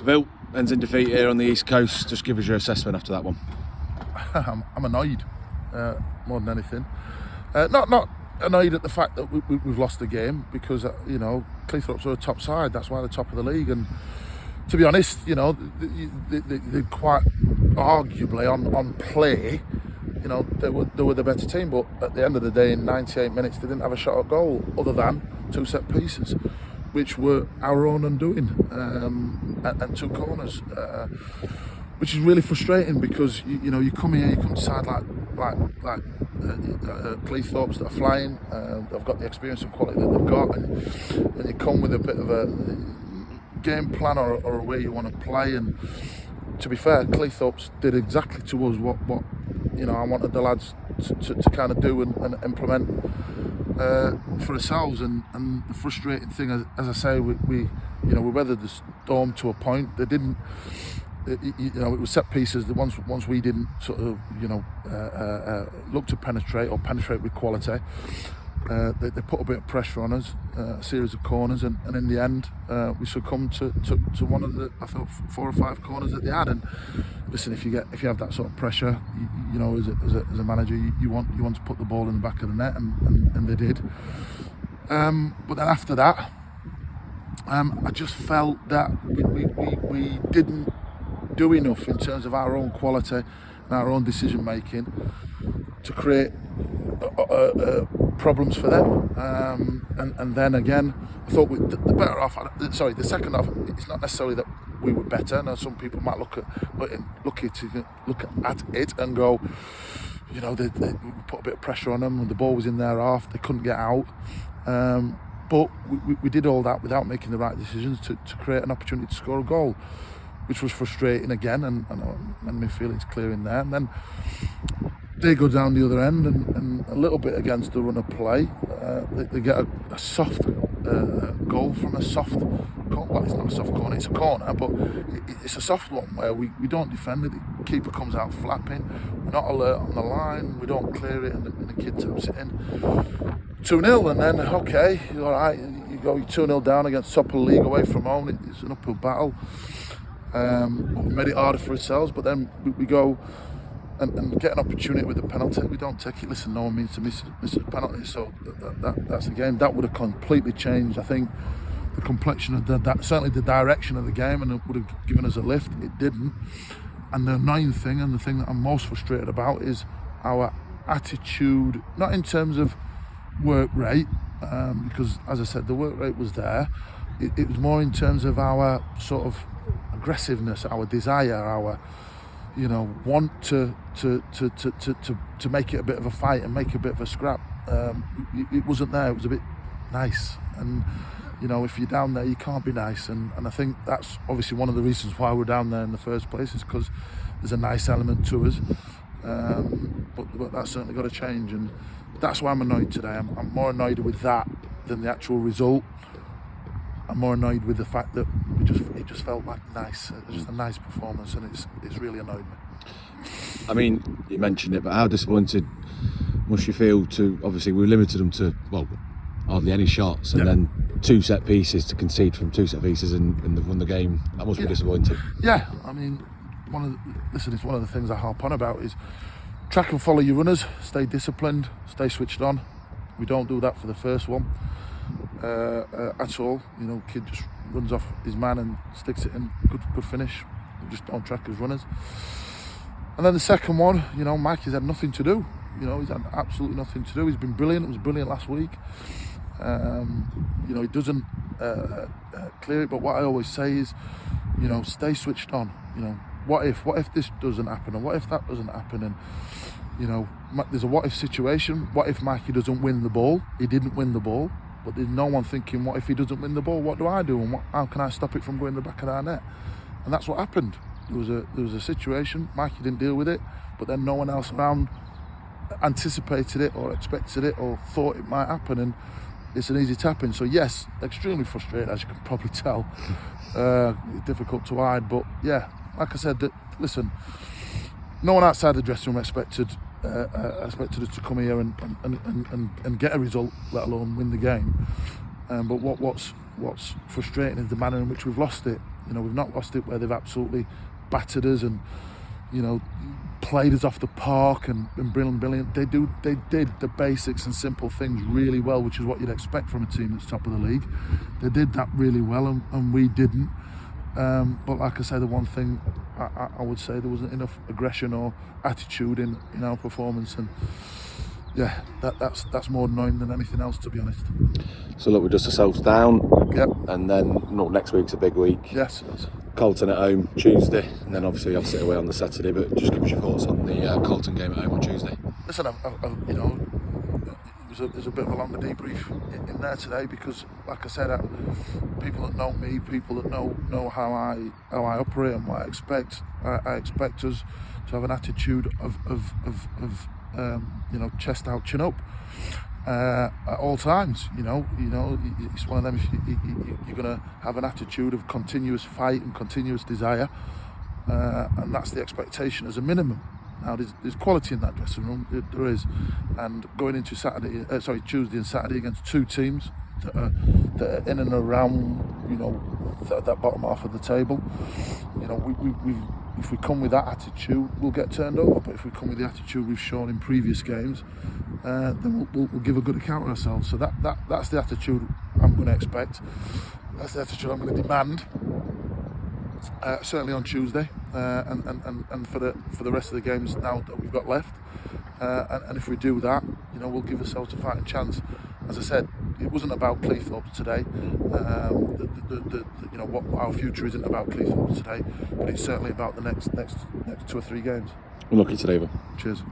Vill ends in defeat here on the East Coast. Just give us your assessment after that one. I'm annoyed more than anything. Not annoyed at the fact that we've lost the game, because Cleethorpes are a top side. That's why they're top of the league. And to be honest, they quite arguably on play, they were the better team. But at the end of the day, in 98 minutes, they didn't have a shot at goal other than 2 set pieces, which were our own undoing, and 2 corners, which is really frustrating, because you come here, you come to side like Cleethorpes that are flying. They've got the experience and quality that they've got, and you come with a bit of a game plan or a way you want to play. And to be fair, Cleethorpes did exactly to us what I wanted the lads to kind of do and implement for ourselves. And the frustrating thing, as I say, we weathered the storm to a point. They didn't. It was set pieces that once we didn't sort of look to penetrate with quality, they put a bit of pressure on us, a series of corners, and in the end we succumbed to one of the, I thought, 4 or 5 corners that they had. And listen, if you have that sort of pressure, as a manager, you want to put the ball in the back of the net, and they did. But then after that, I just felt that we didn't do enough in terms of our own quality and our own decision making to create problems for them. And then again, I thought the second half, it's not necessarily that we were better. Now some people might look at it and go, they put a bit of pressure on them, and the ball was in their half, they couldn't get out. But we did all that without making the right decisions to create an opportunity to score a goal, which was frustrating again, and my feelings clear in there. And then they go down the other end, and a little bit against the run of play, they get a soft goal from a soft corner. Well, it's not a soft corner, it's a corner, but it's a soft one where we don't defend it. The keeper comes out flapping, we're not alert on the line, we don't clear it, and the kid taps it in. 2-0, and then, okay, all right, you go 2-0 down against top of the league away from home. It's an uphill battle. We made it harder for ourselves, but then we go and get an opportunity with the penalty. We don't take it. Listen, no one means to miss a penalty, so that's the game. That would have completely changed, I think, the complexion of certainly the direction of the game, and it would have given us a lift. It didn't. And the annoying thing, and the thing that I'm most frustrated about, is our attitude, not in terms of work rate, because as I said, the work rate was there. It was more in terms of our sort of aggressiveness, our desire, our want to make it a bit of a fight and make a bit of a scrap. It wasn't there. It was a bit nice, and if you're down there, you can't be nice. And I think that's obviously one of the reasons why we're down there in the first place, is because there's a nice element to us. But that's certainly got to change, and that's why I'm annoyed today. I'm more annoyed with that than the actual result. I'm more annoyed with the fact that it just felt like nice. It was just a nice performance, and it's really annoyed me. I mean, you mentioned it, but how disappointed must you feel to, obviously we limited them to, well, hardly any shots, and then 2 set pieces, to concede from 2 set pieces and they've won the game. That must be disappointing. Yeah, I mean, it's one of the things I harp on about is track and follow your runners, stay disciplined, stay switched on. We don't do that for the first one at all. Kid just runs off his man and sticks it in. Good finish. We just don't track his runners. And then the second one, Mikey's had nothing to do. He's had absolutely nothing to do. He's been brilliant. It was brilliant last week. He doesn't clear it. But what I always say is, stay switched on. What if this doesn't happen, and what if that doesn't happen? And there's a what if situation. What if Mikey doesn't win the ball? He didn't win the ball, but there's no one thinking, what if he doesn't win the ball? What do I do, and how can I stop it from going in the back of our net? And that's what happened. There was a situation. Mikey didn't deal with it, but then no one else around anticipated it or expected it or thought it might happen, and it's an easy tap-in. So yes, extremely frustrated, as you can probably tell. Difficult to hide, but yeah, like I said, listen, no one outside the dressing room expected us to come here and get a result, let alone win the game. But what's frustrating is the manner in which we've lost it. You know, we've not lost it where they've absolutely battered us and, you know, played us off the park and brilliant. They did the basics and simple things really well, which is what you'd expect from a team that's top of the league. They did that really well, and we didn't. But like I say, the one thing I would say, there wasn't enough aggression or attitude in our performance, and yeah, that's more annoying than anything else, to be honest. So look, we're just ourselves down. Yep. And then next week's a big week. Yes. Colton at home Tuesday, and then obviously opposite away on the Saturday. But just give us your thoughts on the Colton game at home on Tuesday. Listen, you know, there's a bit of a longer debrief in there today, because, like I said, people that know me, people that know how I operate and what I expect. I expect us to have an attitude of you know, chest out, chin up. At all times, you know, it's one of them. You're going to have an attitude of continuous fight and continuous desire, and that's the expectation as a minimum. Now, there's quality in that dressing room, there is, and going into Tuesday and Saturday against two teams that are in and around, you know, that bottom half of the table. You know, if we come with that attitude, we'll get turned over. But if we come with the attitude we've shown in previous games, then we'll give a good account of ourselves. So that's the attitude I'm going to expect. That's the attitude I'm going to demand. Certainly on Tuesday, and for the rest of the games now that we've got left. And if we do that, you know, we'll give ourselves a fighting chance. As I said, it wasn't about Cleethorpes today. You know, what our future isn't about Cleethorpes today, but it's certainly about the next 2 or 3 games. We're lucky today, Vill. Cheers.